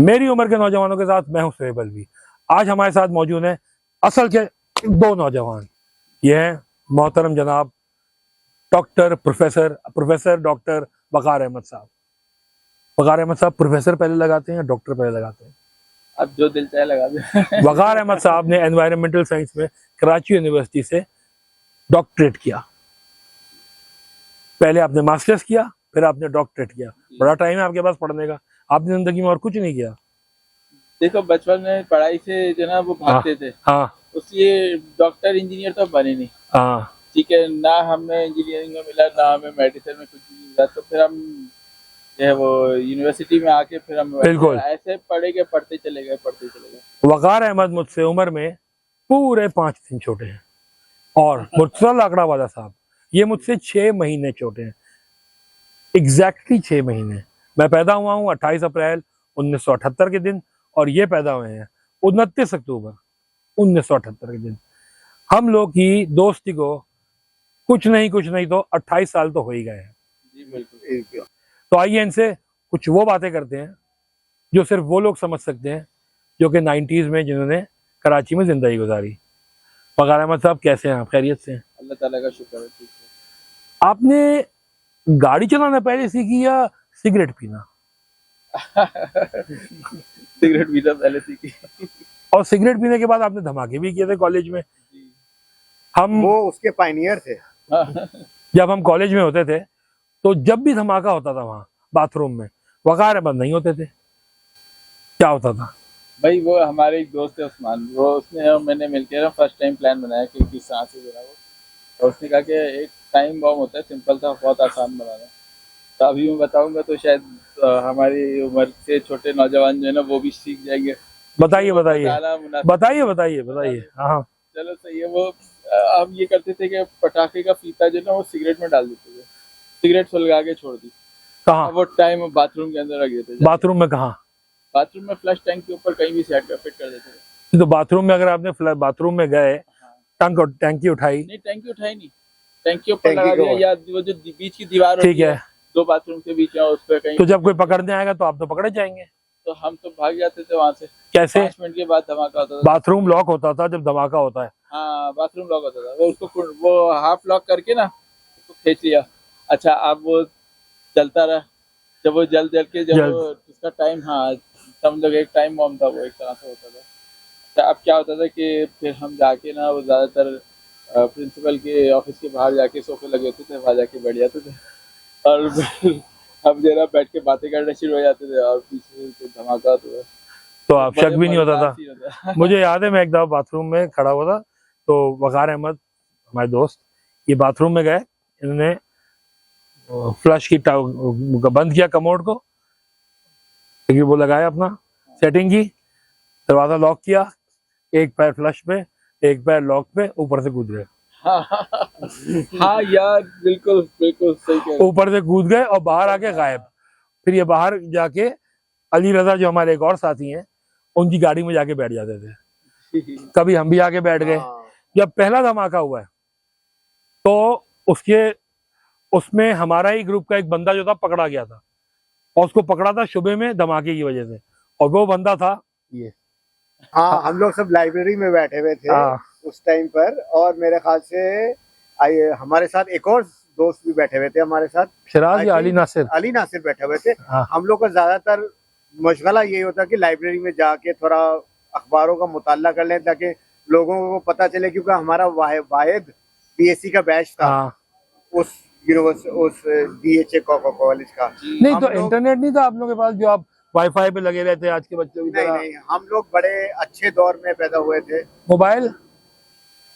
मेरी उम्र के नौजवानों के साथ मैं हूं सुहेब अलवी। आज हमारे साथ मौजूद हैं असल के दो नौजवान। ये हैं मोहतरम जनाब डॉक्टर प्रोफेसर डॉक्टर वकार अहमद साहब। वकार अहमद साहब प्रोफेसर पहले लगाते हैं या डॉक्टर पहले लगाते हैं? अब जो दिल चाहे लगा दे। वकार अहमद साहब ने एनवायरमेंटल साइंस में कराची यूनिवर्सिटी से डॉक्टरेट किया। पहले आपने मास्टर्स किया, फिर आपने डॉक्टरेट किया। बड़ा टाइम है आपके पास पढ़ने का। आपने जिंदगी में और कुछ नहीं किया? देखो, बचपन में पढ़ाई से जो ना वो भागते थे। हाँ उसलिए डॉक्टर इंजीनियर तो बने नहीं। हाँ ठीक है ना, हमें इंजीनियरिंग में मिला ना हमें मेडिसिन में कुछ नहीं मिला, तो फिर हम जो है वो यूनिवर्सिटी में आके फिर हम बिल्कुल ऐसे पढ़ते चले गए। वकार अहमद मुझसे उम्र में पूरे 5 दिन छोटे हैं और मुर्तजा लाकड़ावाला साहब ये मुझसे 6 महीने छोटे हैं। एग्जैक्टली 6 महीने। मैं पैदा हुआ हूँ 28 अप्रैल 1978 के दिन और ये पैदा हुए हैं 29 अक्टूबर 1978 के दिन। हम लोग की दोस्ती को कुछ नहीं तो 28 साल तो हो ही गए हैं। जी बिल्कुल। तो आइए इनसे कुछ वो बातें करते हैं जो सिर्फ वो लोग समझ सकते हैं जो कि 90s में जिन्होंने कराची में जिंदगी गुजारी। वकार अहमद साहब कैसे हैं आप? खैरियत से हैं? अल्लाह ताला का शुक्र है, ठीक है। आपने गाड़ी चलाना पहले सीखी या सिगरेट पीना? सिगरेट पीना पहले सीखी। और सिगरेट पीने के बाद आपने धमाके भी किए थे कॉलेज में। हम वो उसके पायनियर थे। जब हम कॉलेज में होते थे तो जब भी धमाका होता था वहाँ बाथरूम में वकार अहमद नहीं होते थे। क्या होता था भाई? वो हमारे एक दोस्त है उस्मान, वो उसने और मैंने मिलकर ना फर्स्ट टाइम प्लान बनाया कि किस तरह से जो है वो, और उसने कहा कि एक टाइम बॉम्ब होता है, सिंपल था, बहुत आसान बनाना। तो अभी मैं बताऊंगा तो शायद हमारी उम्र से छोटे नौजवान जो है ना वो भी सीख जाएंगे। बताइए बताना मुनासिब। बताइए। हाँ चलो सही है। वो हम ये करते थे कि पटाखे का फीता जो ना वो सिगरेट में डाल देते थे, सिगरेट सुलगा के छोड़ दी। कहाँ? वो टाइम बाथरूम के अंदर रख देते थे। बाथरूम में कहाँ? बाथरूम में फ्लश टैंक के ऊपर कहीं भी फिट कर देते थे। तो बाथरूम में अगर आपने बाथरूम में गए टंकी उठाई? नहीं, टैंकी उठाई नहीं, टैंकी ऊपर लगा दिया, या वो जो बीच की दीवार ठीक है, दो बाथरूम के बीच में, उस पर कहीं। तो जब कोई पकड़ने आएगा तो आप तो पकड़े जाएंगे। तो हम तो भाग जाते थे वहां से। कैसे? 5 मिनट के बाद धमाका होता था। बाथरूम लॉक होता था जब धमाका होता है। हाँ, बाथरूम लॉक होता था। वो उसको वो हाफ लॉक करके ना उसको खींच लिया। अच्छा, अब वो चलता रहा। जब वो जल के जब उसका टाइम, हाँ समझ लो एक टाइम बॉम्ब था वो, एक तरह से होता था। तो अब क्या होता था कि फिर हम जाके ना वो ज्यादातर प्रिंसिपल के ऑफिस के बाहर जाके सोफे लगे होते थे, वहां जाके बैठ जाते थे और हम जरा बैठ के बातें करने शुरू हो जाते थे और पीछे से धमाका होता था। तो आप शक भी नहीं होता था? मुझे याद है मैं एक दफा बाथरूम में खड़ा हुआ था तो वकार अहमद हमारे दोस्त ये बाथरूम में गए, इन्होंने फ्लश की बंद किया कमोड को, क्योंकि वो लगाया अपना सेटिंग की, दरवाजा लॉक किया, एक पैर फ्लश पे एक पैर लॉक पे, ऊपर से कूद गए। हाँ यार, बिल्कुल सही कह रहे। ऊपर से कूद गए और बाहर आके गायब। फिर ये बाहर जाके अली रजा जो हमारे एक और साथी हैं उनकी गाड़ी में जाके बैठ जाते थे। कभी हम भी आके बैठ गए। जब पहला धमाका हुआ है तो उसमें हमारा ही ग्रुप का एक बंदा जो था पकड़ा गया था और उसको पकड़ा था शुबे में धमाके की वजह से, और वो बंदा था ये। हाँ, हम लोग सब लाइब्रेरी में बैठे हुए थे उस टाइम पर, और मेरे ख्याल से हमारे साथ एक और दोस्त भी बैठे हुए थे हमारे साथ, सिराज या अली नासिर बैठे हुए थे। हम लोग का ज्यादातर मशगला यही होता कि लाइब्रेरी में जाके थोड़ा अखबारों का मुताला कर लें ताकि लोगों को पता चले, क्योंकि हमारा वाहिद बीएससी का बैच था उस यूनिवर्सिटी, उस डीएचए कॉलेज का। नहीं तो इंटरनेट नहीं था आप लोगों के पास जो आप वाईफाई पे लगे रहते हैं आज के बच्चों की तरह? नहीं, हम लोग बड़े अच्छे दौर में पैदा हुए थे।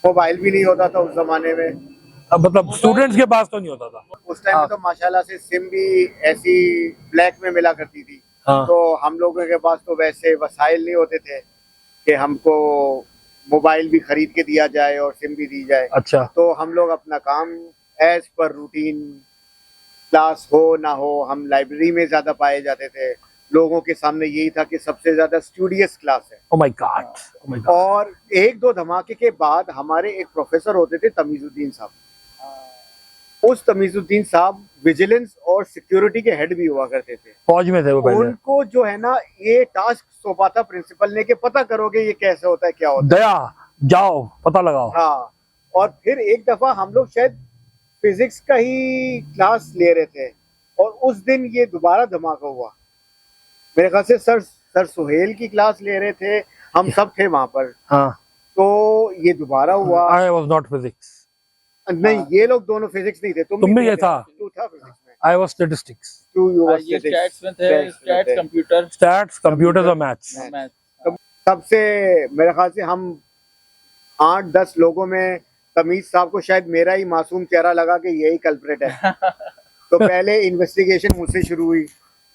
मोबाइल भी नहीं होता था उस जमाने में। अब मतलब स्टूडेंट्स के पास तो नहीं होता था उस टाइम में। तो माशाल्लाह से सिम भी ऐसी ब्लैक में मिला करती थी। तो हम लोगों के पास तो वैसे वसाइल नहीं होते थे कि हमको मोबाइल भी खरीद के दिया जाए और सिम भी दी जाए। अच्छा। तो हम लोग अपना काम एज पर रूटीन, क्लास हो ना हो, हम लाइब्रेरी में ज्यादा पाए जाते थे। लोगों के सामने यही था कि सबसे ज्यादा स्टूडियस क्लास है। Oh my God. और एक दो धमाके के बाद हमारे एक प्रोफेसर होते थे तमीजुद्दीन साहब। उस तमीजुद्दीन साहब विजिलेंस और सिक्योरिटी के हेड भी हुआ करते थे। फौज में थे वो पहले। उनको जो है ना ये टास्क सौंपा था प्रिंसिपल ने कि पता करोगे ये कैसे होता है क्या होता है। दया, जाओ पता लगाओ। हाँ, और फिर एक दफा हम लोग शायद फिजिक्स का ही क्लास ले रहे थे और उस दिन ये दोबारा धमाका हुआ। मेरे ख्याल से सर सुहेल की क्लास ले रहे थे, हम सब थे वहां पर। हाँ, तो ये दोबारा हुआ। I was not physics. नहीं, ये लोग दोनों फिजिक्स नहीं थे। तुम भी ये था। तू था फिजिक्स में। I was statistics. तू यू वाज ये स्टैट्स में थे, स्टैट्स कंप्यूटर स्टैट्स, कंप्यूटर्स और मैथ्स। मैथ। सबसे मेरे ख्याल से हम 8-10 लोगों में तमीज साहब को शायद मेरा ही मासूम चेहरा लगा कि यही कल्प्रिट है। तो पहले इन्वेस्टिगेशन मुझसे शुरू हुई।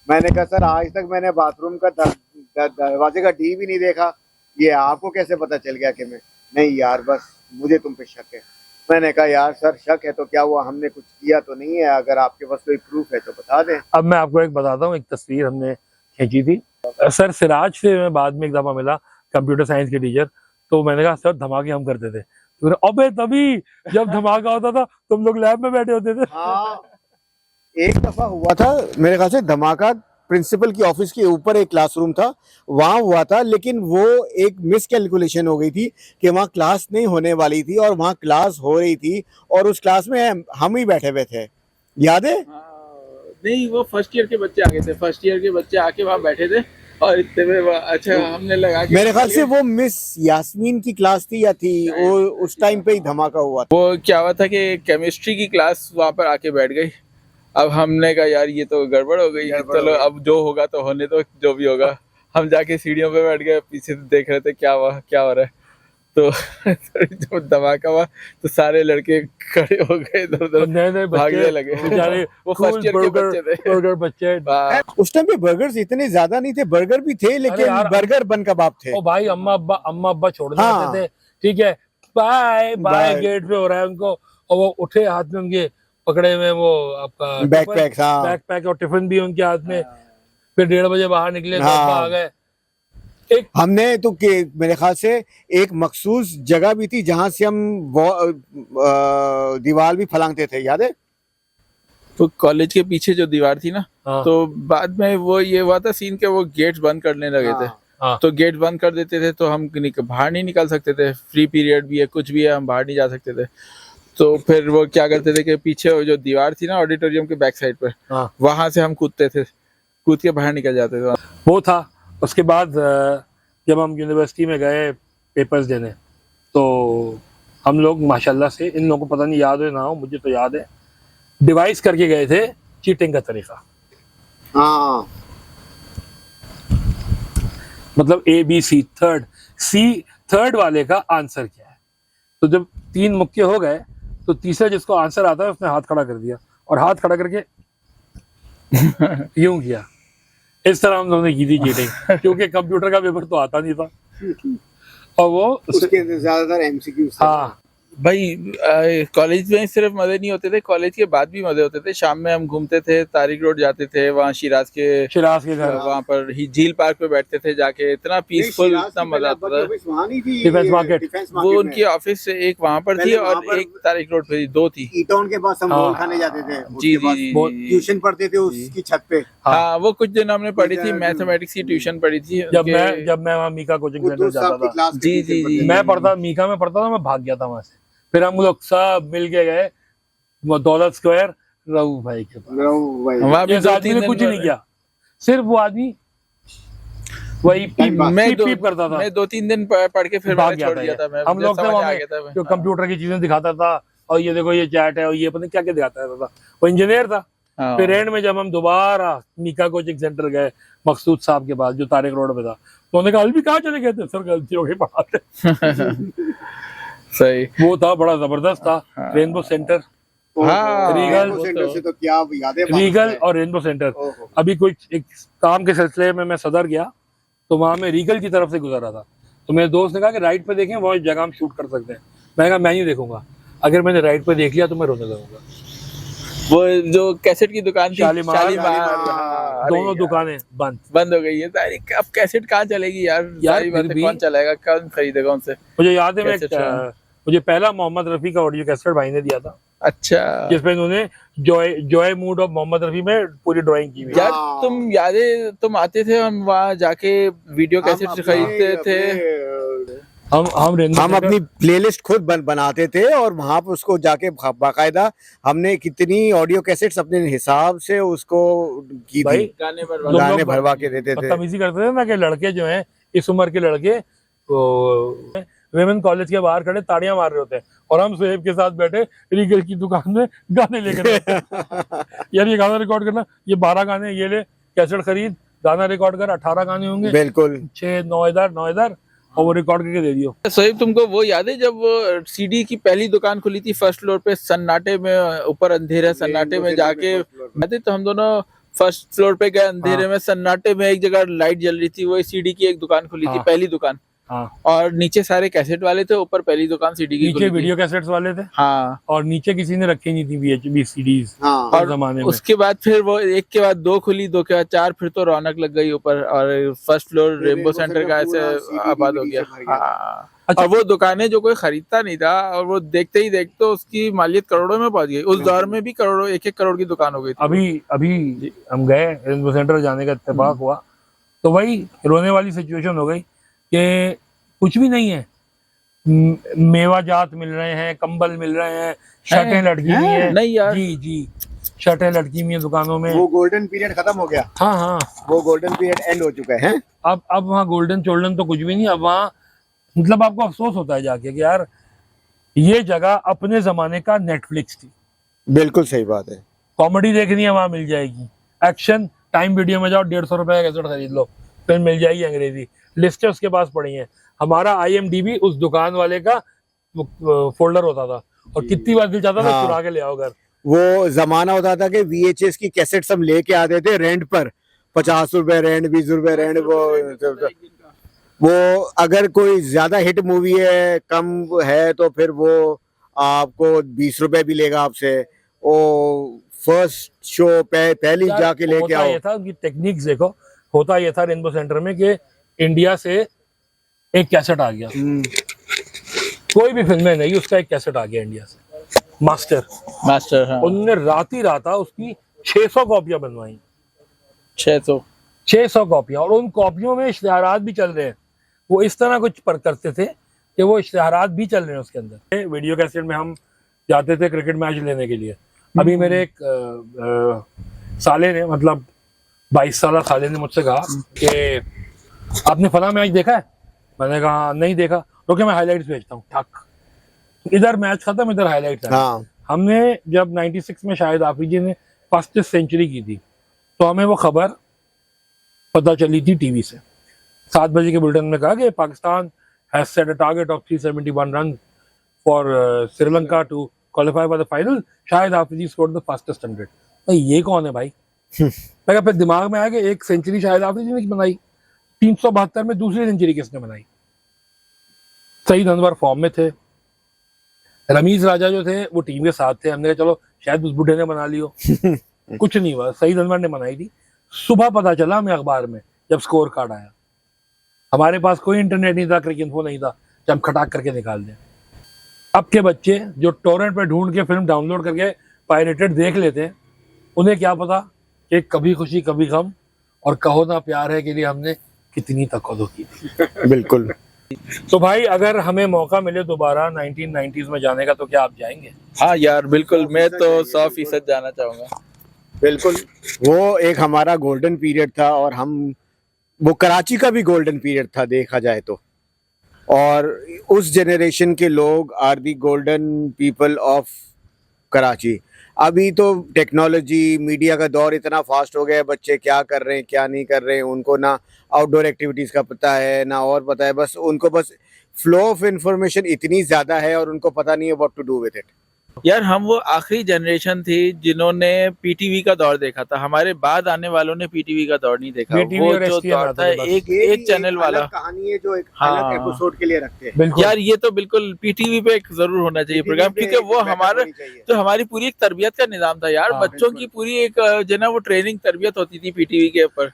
मैंने कहा सर आज तक मैंने बाथरूम का दरवाजे का डी भी नहीं देखा, ये आपको कैसे पता चल गया कि मैं? नहीं यार बस मुझे तुम पे शक है। मैंने कहा यार सर शक है तो क्या हुआ, हमने कुछ किया तो नहीं है, अगर आपके पास कोई प्रूफ है तो बता दें। अब मैं आपको एक बताता हूँ, एक तस्वीर हमने खींची थी। सर सिराज से मैं बाद में एक दफा मिला, कंप्यूटर साइंस के टीचर। तो मैंने कहा सर धमाके हम करते थे। तो अबे तभी जब धमाका होता था तुम लोग लैब में बैठे होते थे। हाँ, एक दफा हुआ था मेरे ख्याल से धमाका, प्रिंसिपल की ऑफिस के ऊपर एक क्लासरूम था वहां हुआ था, लेकिन वो एक मिस कैलकुलेशन हो गई थी कि वहां क्लास नहीं होने वाली थी और वहां क्लास हो रही थी और उस क्लास में हम ही बैठे हुए थे, याद है? नहीं, वो फर्स्ट ईयर के बच्चे आ गए थे, फर्स्ट ईयर के बच्चे आके वहाँ बैठे थे और इतने में अच्छा हमने लगा के मेरे ख्याल से वो मिस यास्मीन की क्लास थी या थी वो, उस टाइम पे ही धमाका हुआ था। वो क्या हुआ था कि केमिस्ट्री की क्लास वहाँ पर आके बैठ गई। अब हमने कहा यार ये तो गड़बड़ हो गई, चलो अब जो होगा तो होने दो, जो भी होगा। हम जाके सीढ़ियों पे बैठ गए, पीछे से देख रहे थे क्या हो रहा है। तो जब धमाका हुआ तो सारे लड़के खड़े हो गए, इधर-उधर भागने लगे। बेचारे वो फर्स्ट ईयर के बच्चे थे। बर्गर बच्चे। उस टाइम पे बर्गर्स इतने ज्यादा नहीं थे, बर्गर भी थे लेकिन यार, बर्गर बन कबाब थे। ओ भाई अम्मा अब्बा छोड़ने हाँ। आते थे, ठीक है, बाय बाय बाय। गेट पे हो रहा है उनको, और वो उठे हाथ में उनके पकड़े हुए वो आपका बैकपैक, हाँ। बैकपैक और टिफिन भी उनके हाथ में। फिर 1:30 बजे बाहर निकले तो हाँ। अब्बा आ गए। हमने तो मेरे ख्याल से एक मखसूस जगह भी थी जहां से हम दीवार भी फलांगते थे, याद है? तो कॉलेज के पीछे जो दीवार थी ना, हाँ। तो बाद में वो ये हुआ था सीन के वो गेट्स बंद करने लगे थे। हाँ। तो गेट बंद कर देते थे तो हम बाहर नहीं निकल सकते थे, फ्री पीरियड भी है कुछ भी है, हम बाहर नहीं जा सकते थे। तो फिर वो क्या करते थे कि पीछे वो जो दीवार थी ना ऑडिटोरियम के बैक साइड पर, हाँ। वहां से हम कूदते थे, कूद के बाहर निकल जाते थे। वो था। उसके बाद जब हम यूनिवर्सिटी में गए पेपर्स देने, तो हम लोग माशाल्लाह से, इन लोगों को पता नहीं याद हो ना हो, मुझे तो याद है, डिवाइस करके गए थे चीटिंग का तरीका। हाँ, मतलब ABC थर्ड वाले का आंसर क्या है। तो जब 3 मुक्के हो गए तो तीसरा जिसको आंसर आता है उसने हाथ खड़ा कर दिया और हाथ खड़ा करके यूं किया। इस तरह हम लोगों ने की थी चीटिंग, क्योंकि कंप्यूटर का पेपर तो आता नहीं था और वो उसके अंदर ज्यादातर एमसीक्यू। हाँ भाई कॉलेज में सिर्फ मजे नहीं होते थे, कॉलेज के बाद भी मजे होते थे। शाम में हम घूमते थे, तारिक रोड जाते थे, वहाँ शिराज के घर, वहाँ पर ही झील पार्क पे बैठते थे जाके, इतना पीसफुल, इतना मजा आता था। डिफेंस मार्केट, वो उनकी ऑफिस एक वहाँ पर थी और एक तारिक रोड पे 2 थी। ईटोन के पास हम रोल खाने जाते थे, जी जी, ट्यूशन पढ़ते थे उसकी छत पे। हाँ, वो कुछ दिन हमने पढ़ी थी, मैथमेटिक्स की ट्यूशन पढ़ी थी। जब मैं वहाँ मीका कोचिंग सेंटर जाता था। जी जी जी, मैं मीका में पढ़ता था, मैं भाग गया था वहां से। फिर हम लोग सब मिल के गए वो दौलत स्क्वायर रहू भाई के पास। वहाँ भी इस आदमी ने कुछ नहीं किया, सिर्फ वो आदमी वही पीप करता था। मैं 2-3 दिन पढ़ के फिर भाग छोड़ दिया था। मैं हम लोग जो कंप्यूटर की चीजें दिखाता था और ये देखो ये चैट है और ये पता नहीं क्या क्या दिखाता था, वो इंजीनियर था। फिर एंड में जब हम दोबारा मीका कोचिंग सेंटर गए मकसूद साहब के पास जो तारिक रोड पे था, तो उन्होंने कहा अभी कहाँ चले गए थे? सर गलती हो गई पढ़ाते। सही, वो था, बड़ा जबरदस्त था। रेनबो सेंटर, हाँ, रीगल सेंटर से तो क्या यादें, रीगल और रेनबो सेंटर। अभी कुछ एक काम के सिलसिले में मैं सदर गया तो वहां में रीगल की तरफ से गुजर रहा था, तो मेरे दोस्त ने कहा कि राइट पे देखें, वो जगह हम शूट कर सकते हैं। मैंने कहा मैं नहीं देखूंगा, अगर मैंने राइट पे देख लिया तो मैं रोने लगूंगा। वो जो कैसेट की दुकान थी शालीमार, दोनों दुकानें बंद हो गई है। अब कैसेट कहाँ चलेगी यार? सारी बातें कौन चलाएगा, कौन खरीदेगा उनसे? मुझे याद है मुझे पहला मोहम्मद रफी का ऑडियो कैसेट भाई ने दिया था, अच्छा जिसपे इन्होंने joy mood of Mohammed Rafi में पूरी ड्राइंग की हुई है। यार हाँ। तुम यादें तुम आते थे, हम वहाँ जाके वीडियो कैसेट खरीदते थे। हम अपनी प्लेलिस्ट खुद बनाते थे और वहां पर उसको जाके बाकायदा हमने कितनी ऑडियो कैसेट्स अपने हिसाब से उसको की भाई, थी, गाने गाने भरवा के देते थे। बदतमीजी करते थे ना कि लड़के जो हैं इस उम्र के लड़के विमेन कॉलेज के बाहर खड़े ताड़ियां मार रहे होते हैं और हम सुहेब के साथ बैठे रीगल की दुकान में गाने लेकर आते हैं। यार ये गाना रिकॉर्ड करना, ये 12 गाने, ये ले कैसेट खरीद, गाना रिकॉर्ड कर, 18 गाने होंगे, बिल्कुल 6-9 इधर और वो रिकॉर्ड करके दे दियो। सोहिब तुमको वो याद है जब वो सीडी की पहली दुकान खुली थी फर्स्ट फ्लोर पे सन्नाटे में, ऊपर अंधेरा सन्नाटे में जाके बैठे तो हम दोनों फर्स्ट फ्लोर पे गए, अंधेरे में सन्नाटे में एक जगह लाइट जल रही थी, वो सीडी की एक दुकान खुली थी, पहली दुकान। हाँ, और नीचे सारे कैसेट वाले थे, ऊपर पहली दुकान सीडी की नीचे वीडियो कैसेट्स वाले थे। हाँ, और नीचे किसी ने रखी नहीं थी VHB सीडीज। हाँ। और जमाने में उसके बाद फिर वो एक के बाद 2 खुली, 2 के बाद 4, फिर तो रौनक लग गई ऊपर और फर्स्ट फ्लोर रेनबो सेंटर का ऐसे आबाद हो गया। हाँ। अच्छा। और वो दुकानें जो कोई खरीदता नहीं था और वो देखते ही देखते उसकी मालियत करोड़ों में पहुंच गई। उस दौर में भी करोड़ों, 1-1 करोड़ की दुकान हो गई थी। अभी हम गए रेनबो सेंटर जाने का इत्तेफाक हुआ तो वही रोने वाली सिचुएशन हो गई कि कुछ भी नहीं है। मेवा जात मिल रहे हैं, कंबल मिल रहे हैं, शर्टें लटकी हुई हैं। नहीं यार, जी शर्टें लटकी हुई हैं दुकानों में। वो गोल्डन पीरियड खत्म हो गया। हाँ, वो गोल्डन पीरियड एंड हो चुका है। अब वहाँ गोल्डन चोल्डन तो कुछ भी नहीं। अब वहाँ मतलब आपको अफसोस होता है जाके कि यार ये जगह अपने जमाने का नेटफ्लिक्स थी। बिल्कुल सही बात है। कॉमेडी देखनी है वहां मिल जाएगी, एक्शन टाइम वीडियो में जाओ 150 रुपए का कैसेट खरीद लो, फिर मिल जाएगी अंग्रेजी लिस्टें उसके पास पड़ी हैं। हमारा IMDb उस दुकान वाले का फोल्डर होता था और कितनी बार दिल चाहता था हाँ। चुरा के ले आओ घर। वो जमाना होता था कि VHS की कैसेट्स हम लेके आते थे रेंट पर, 50 रुपए रेंट, 20 रुपए रेंट। वो अगर कोई ज्यादा हिट मूवी है, कम है, तो फिर वो आपको 20 रुपए भी लेगा आपसे। वो फर्स्ट शो पहले यार, जाके लेके होता आओ। ये था कि टेक्निक्स देखो, होता ये था रेनबो सेंटर में कि इंडिया से एक कैसेट आ गया, कोई भी फिल्में नहीं, उसका एक कैसेट आ गया इंडिया से, मास्टर। हाँ। उन्होंने रात ही रात उसकी 600 कॉपियां बनवाई। 600 कॉपियां, और उन कॉपियों में इश्तिहारात भी चल रहे हैं। वो इस तरह कुछ पर करते थे कि वो इश्तिहारात भी चल रहे हैं उसके अंदर। वीडियो कैसेट में हम जाते थे क्रिकेट मैच लेने के लिए। अभी मेरे एक साले ने, मतलब 22 साल साले ने मुझसे कहा कि आपने फला मैच देखा है? मैंने कहा नहीं देखा। रुके मैं हाईलाइट्स भेजता हूँ। ठक, इधर मैच खत्म, इधर हाईलाइट्स। हाँ। हमने जब 96 में शायद आफरीदी ने फर्स्ट सेंचुरी की थी तो हमें वो खबर पता चली थी टीवी से। 7 बजे के बुलेटिन में कहा कि Pakistan has set a target of 371 run for Sri Lanka to qualify for the final. शायद आफरीदी स्कोर्ड द फास्टेस्ट 100। भाई ये कौन है भाई? मैं फिर दिमाग में आया कि एक सेंचुरी शायद आफरीदी ने बनाई, 372 में दूसरी सेंचुरी किसने बनाई? सईद अनवर फॉर्म में थे, रमीज राजा जो थे वो टीम के साथ थे। हमने कहा चलो शायद उस बुढ़े ने बना लियो। कुछ नहीं हुआ, सईद अनवर ने बनाई थी। सुबह पता चला हमें अखबार में जब स्कोर कार्ड आया। हमारे पास कोई इंटरनेट नहीं था, क्रिक इन्फो नहीं था कि हम खटाक करके निकाल दें। अब के बच्चे जो टोरेंट पे ढूंढ के फिल्म डाउनलोड करके पायरेटेड देख लेते हैं, उन्हें क्या पता कि कभी खुशी कभी गम और कहो ना प्यार है के लिए हमने कितनी तकद्दुम की थी। बिल्कुल। तो भाई अगर हमें मौका मिले दोबारा 1990s में जाने का तो क्या आप जाएंगे? हाँ यार बिल्कुल, मैं तो 100% जाना चाहूंगा। बिल्कुल, वो एक हमारा गोल्डन पीरियड था और वो कराची का भी गोल्डन पीरियड था देखा जाए तो। और उस जनरेशन के लोग are the golden people of Karachi. अभी तो टेक्नोलॉजी मीडिया का दौर इतना फास्ट हो गया है, बच्चे क्या कर रहे हैं क्या नहीं कर रहे हैं उनको ना आउटडोर एक्टिविटीज़ का पता है ना और पता है। बस उनको बस फ्लो ऑफ इंफॉर्मेशन इतनी ज़्यादा है और उनको पता नहीं है what to do with it. यार हम वो आखिरी जनरेशन थी जिन्होंने पीटीवी का दौर देखा था। हमारे बाद आने वालों ने पीटीवी का दौर नहीं देखा। PTV वो और जो STN दौर आता था था बस। एक चैनल वाला कहानी है जो एक हाँ। अलग एपिसोड के लिए रखते हैं। बिल्कुल यार ये तो बिल्कुल पीटीवी पे एक जरूर होना चाहिए प्रोग्राम, क्योंकि वो हमारा जो हमारी पूरी एक तरबियत का निजाम था यार। हाँ, बच्चों की पूरी एक जो ना वो ट्रेनिंग तरबियत होती थी पीटीवी के ऊपर।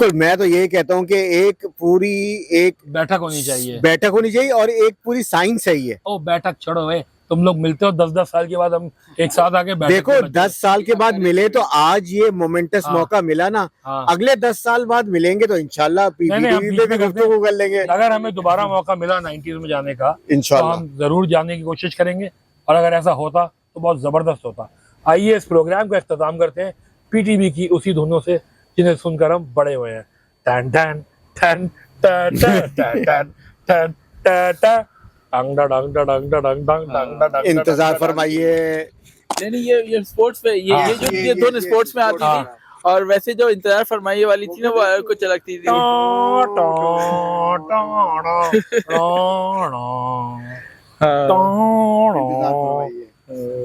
बिल्कुल, मैं तो यही कहता हूँ कि एक पूरी एक बैठक होनी चाहिए। बैठक होनी चाहिए और एक पूरी साइंस है ये। ओ बैठक छोड़ो है, तुम लोग मिलते हो 10-10 साल के बाद, हम एक साथ आके बैठक देखो पे बैठे। 10 साल के बाद मिले तो आज ये मोमेंटस हाँ। मौका मिला ना, हाँ। अगले 10 साल बाद मिलेंगे तो इंशाल्लाह नहीं, हम पीटीवी बीच पे में भी गुफ्तगू कर लेंगे अगर हमें दोबारा मौका मिला 90s में जाने का तो इंशाल्लाह। हम जरूर जाने की कोशिश करेंगे, और अगर ऐसा होता तो बहुत जबरदस्त होता। आइए इस प्रोग्राम का इख्तिताम करते हैं पीटीवी की उसी धुनों से जिन्हें सुनकर हम बड़े हुए हैं। टन टन टन टन टन टन टन टन टन। इंतजार फरमाइए। नहीं ये स्पोर्ट्स पे ये जो ये दोनों स्पोर्ट्स में आती थी, और वैसे जो इंतजार फरमाइए वाली थी ना वो कुछ लगती थी।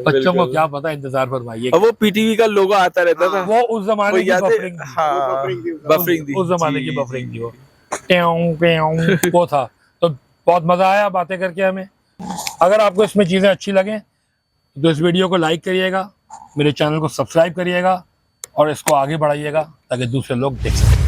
बच्चों को क्या पता, इंतजार फरमाइए। और वो पीटीवी का लोगो आता रहता था, वो उस जमाने की बफरिंग, हाँ बफरिंग थी, उस जमाने की बफरिंग थी वो। ट्याऊं प्याऊं वो था। तो बहुत मजा आया बातें करके हमें। अगर आपको इसमें चीजें अच्छी लगे तो इस वीडियो को लाइक करिएगा, मेरे चैनल को सब्सक्राइब करिएगा और इसको आगे बढ़ाइएगा ताकि दूसरे लोग देख सकें।